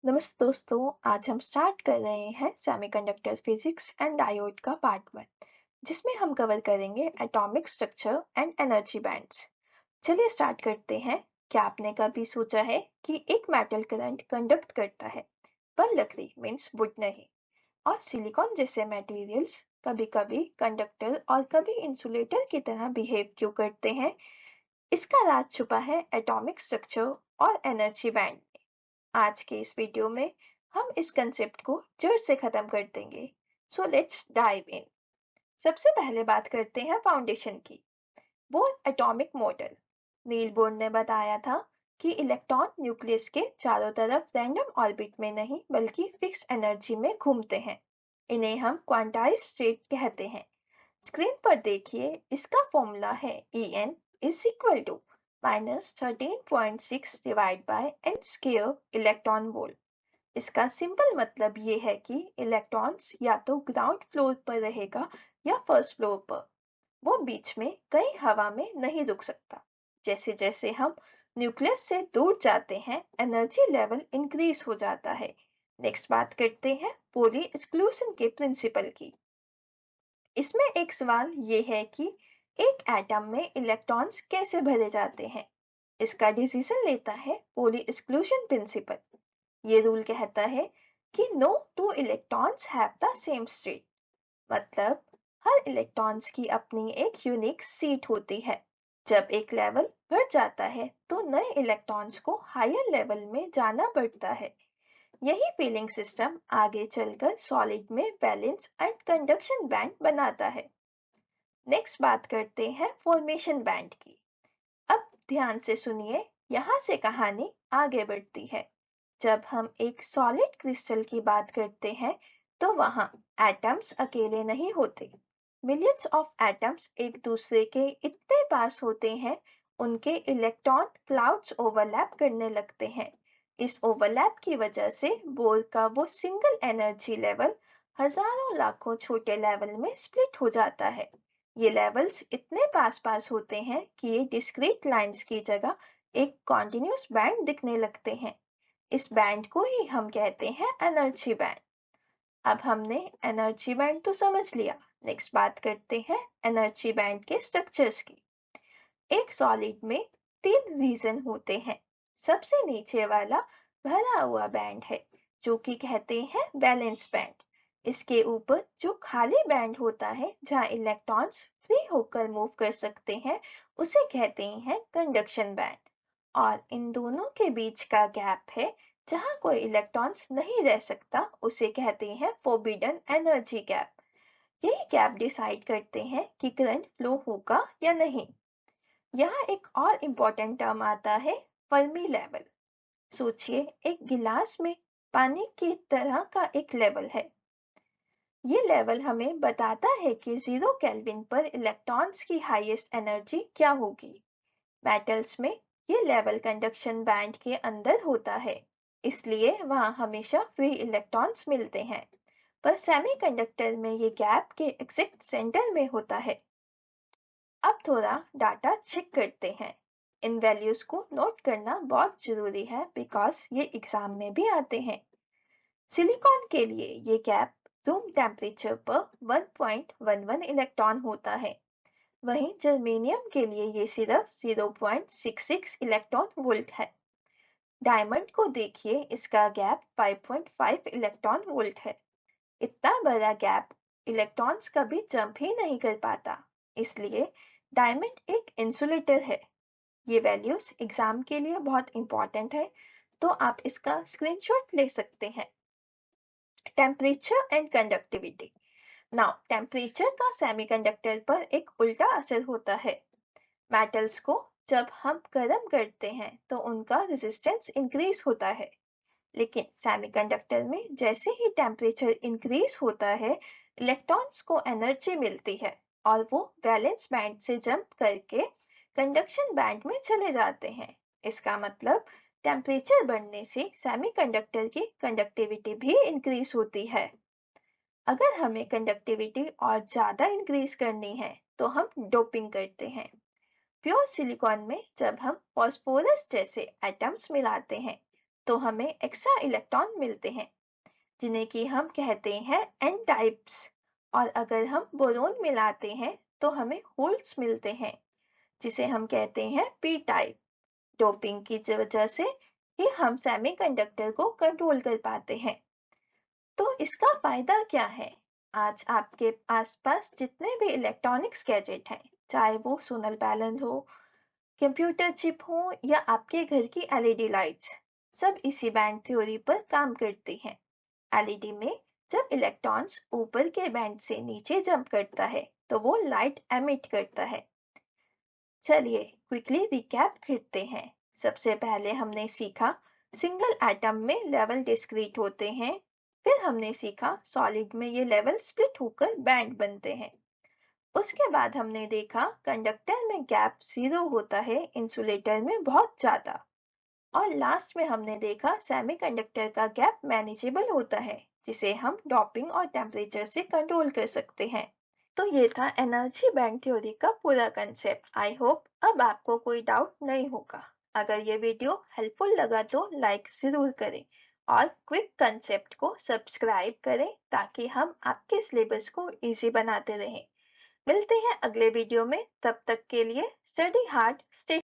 नमस्ते दोस्तों, आज हम स्टार्ट कर रहे हैं सेमीकंडक्टर फिजिक्स एंड डायोड का पार्ट 1, जिसमें हम कवर करेंगे atomic structure and energy bands. चलिए स्टार्ट करते हैं। क्या आपने कभी सोचा है कि एक मेटल करंट कंडक्ट करता है, पर लकड़ी मीन्स वुड नहीं, और सिलिकॉन जैसे मटेरियल्स कभी-कभी कंडक्टर और कभी इंसुलेटर की तरह बिहेव क्यों करते हैं? इसका राज छुपा है एटॉमिक स्ट्रक्चर और एनर्जी बैंड। आज के इस वीडियो में हम इस कंसेप्ट को जड़ से खत्म कर देंगे। So let's dive in. सबसे पहले बात करते हैं फाउंडेशन की। वो एटॉमिक मॉडल। नील बोर ने बताया था कि इलेक्ट्रॉन न्यूक्लियस के चारों तरफ रैंडम ऑर्बिट में नहीं बल्कि फिक्स्ड एनर्जी में घूमते हैं। इन्हें हम क्वांटाइज स्टेट कहते हैं। स्क्रीन पर देखिए, इसका फॉर्मूला है En is equal to -13.6 divide by n square electron volt. इसका सिंपल मतलब ये है कि इलेक्ट्रॉन्स या तो ग्राउंड फ्लोर पर रहेगा या फर्स्ट फ्लोर पर। वो बीच में कहीं हवा में नहीं रुक सकता। जैसे जैसे हम न्यूक्लियस से दूर जाते हैं, एनर्जी लेवल इंक्रीज हो जाता है। नेक्स्ट बात करते हैं पोली एक्सक्लूजन के प्रिंसिपल की। इसमें एक सवाल ये है कि एक एटम में इलेक्ट्रॉन्स कैसे भरे जाते हैं। इसका डिसीजन लेता है पोली एक्सक्लूजन प्रिंसिपल। ये रूल कहता है कि no two electrons have the same state, मतलब हर इलेक्ट्रॉन्स की अपनी एक यूनिक सीट होती है। जब एक लेवल बढ़ जाता है तो नए इलेक्ट्रॉन्स को हायर लेवल में जाना पड़ता है। यही फीलिंग सिस्टम आगे चलकर सॉलिड में वैलेंस एंड कंडक्शन बैंड बनाता है। नेक्स्ट बात करते हैं फॉर्मेशन बैंड की। अब ध्यान से सुनिए, यहाँ से कहानी आगे बढ़ती है। जब हम एक सॉलिड क्रिस्टल की बात करते हैं तो वहाँ एटम्स अकेले नहीं होते। मिलियंस ऑफ एटम्स एक दूसरे के इतने पास होते हैं, उनके इलेक्ट्रॉन क्लाउड्स ओवरलैप करने लगते हैं। इस ओवरलैप की वजह से बोर का वो सिंगल एनर्जी लेवल हजारों लाखों छोटे लेवल में स्प्लिट हो जाता है। ये लेवल्स इतने पास पास होते हैं कि ये डिस्क्रीट लाइंस की जगह एक कॉन्टिन्यूस बैंड दिखने लगते हैं। इस बैंड को ही हम कहते हैं एनर्जी बैंड। अब हमने एनर्जी बैंड तो समझ लिया। नेक्स्ट बात करते हैं एनर्जी बैंड के स्ट्रक्चर्स की। एक सॉलिड में तीन रीजन होते हैं। सबसे नीचे वाला भरा हुआ बैंड है, जो कि कहते हैं वैलेंस बैंड। इसके ऊपर जो खाली बैंड होता है, जहाँ इलेक्ट्रॉन्स फ्री होकर मूव कर सकते हैं, उसे कहते हैं कंडक्शन बैंड। और इन दोनों के बीच का गैप है, जहाँ कोई इलेक्ट्रॉन्स नहीं रह सकता, उसे कहते हैं फोरबिडन एनर्जी गैप। यही गैप डिसाइड करते हैं कि करंट फ्लो होगा या नहीं। यहाँ एक और इम्पोर्टेंट टर्म आता है, फर्मी लेवल। सोचिए, एक गिलास में पानी की तरह का एक लेवल है। ये लेवल हमें बताता है कि 0 केल्विन पर इलेक्ट्रॉन्स की हाईएस्ट एनर्जी क्या होगी। मेटल्स में ये लेवल कंडक्शन बैंड के अंदर होता है, इसलिए वहाँ हमेशा फ्री इलेक्ट्रॉन्स मिलते हैं। पर सेमीकंडक्टर में ये गैप के एग्जैक्ट सेंटर में होता है। अब थोड़ा डाटा चेक करते हैं। इन वैल्यूज को नोट करना बहुत जरूरी है बिकॉज ये एग्जाम में भी आते हैं। सिलिकॉन के लिए ये गैप रूम टेम्परेचर पर 1.11 इलेक्ट्रॉन होता है। वहीं जर्मेनियम के लिए ये सिर्फ 0.66 इलेक्ट्रॉन वोल्ट है। डायमंड को देखिए, इसका गैप 5.5 इलेक्ट्रॉन वोल्ट है। इतना बड़ा गैप इलेक्ट्रॉन्स कभी जंप ही नहीं कर पाता, इसलिए डायमंड एक इंसुलेटर है। ये वैल्यूज एग्जाम के लिए बहुत इंपॉर्टेंट है, तो आप इसका स्क्रीनशॉट ले सकते हैं। Temperature and conductivity. Now temperature का सेमीकंडक्टर पर एक उल्टा असर होता है। मेटल्स को जब हम गर्म करते हैं तो उनका रेजिस्टेंस इंक्रीज होता है, लेकिन सेमीकंडक्टर में जैसे ही टेम्परेचर इंक्रीज होता है, इलेक्ट्रॉन्स को एनर्जी मिलती है और वो वैलेंस बैंड से जंप करके कंडक्शन बैंड में चले जाते हैं। इसका मतलब टेम्परेचर बढ़ने से सेमीकंडक्टर की कंडक्टिविटी भी इंक्रीज होती है। अगर हमें कंडक्टिविटी और ज़्यादा इंक्रीज करनी है तो हम डोपिंग करते हैं। प्योर सिलिकॉन में जब हम फॉस्फोरस जैसे एटम्स मिलाते हैं तो हमें एक्स्ट्रा इलेक्ट्रॉन मिलते हैं जिन्हें कि हम कहते हैं एन टाइप्स। और अगर हम बोरोन मिलाते हैं तो हमें होल्स मिलते हैं जिसे हम कहते हैं पी टाइप। डोपिंग की वजह से ही हम सेमीकंडक्टर को कंट्रोल कर पाते हैं। तो इसका फायदा क्या है? आज आपके आसपास जितने भी इलेक्ट्रॉनिक्स गैजेट हैं, चाहे वो सोलर पैनल हो, कंप्यूटर चिप हो या आपके घर की एलईडी लाइट्स, सब इसी बैंड थ्योरी पर काम करती हैं। एलईडी में जब इलेक्ट्रॉन्स ऊपर के बैंड से नीचे जंप करता है तो वो लाइट एमिट करता है। चलिए क्विकली रिकैप करते हैं। सबसे पहले हमने सीखा सिंगल एटम में लेवल डिस्क्रीट होते हैं। फिर हमने सीखा सॉलिड में ये लेवल स्प्लिट होकर बैंड बनते हैं। उसके बाद हमने देखा कंडक्टर में गैप जीरो होता है, इंसुलेटर में बहुत ज्यादा। और लास्ट में हमने देखा सेमीकंडक्टर का गैप मैनेजेबल होता है जिसे हम डॉपिंग और टेम्परेचर से कंट्रोल कर सकते हैं। तो ये था एनर्जी बैंड थ्योरी का पूरा कंसेप्ट। आई होप अब आपको कोई डाउट नहीं होगा। अगर ये वीडियो हेल्पफुल लगा तो लाइक जरूर करें और क्विक कंसेप्ट को सब्सक्राइब करें ताकि हम आपके सिलेबस को इजी बनाते रहें। मिलते हैं अगले वीडियो में, तब तक के लिए स्टडी हार्ड, स्टे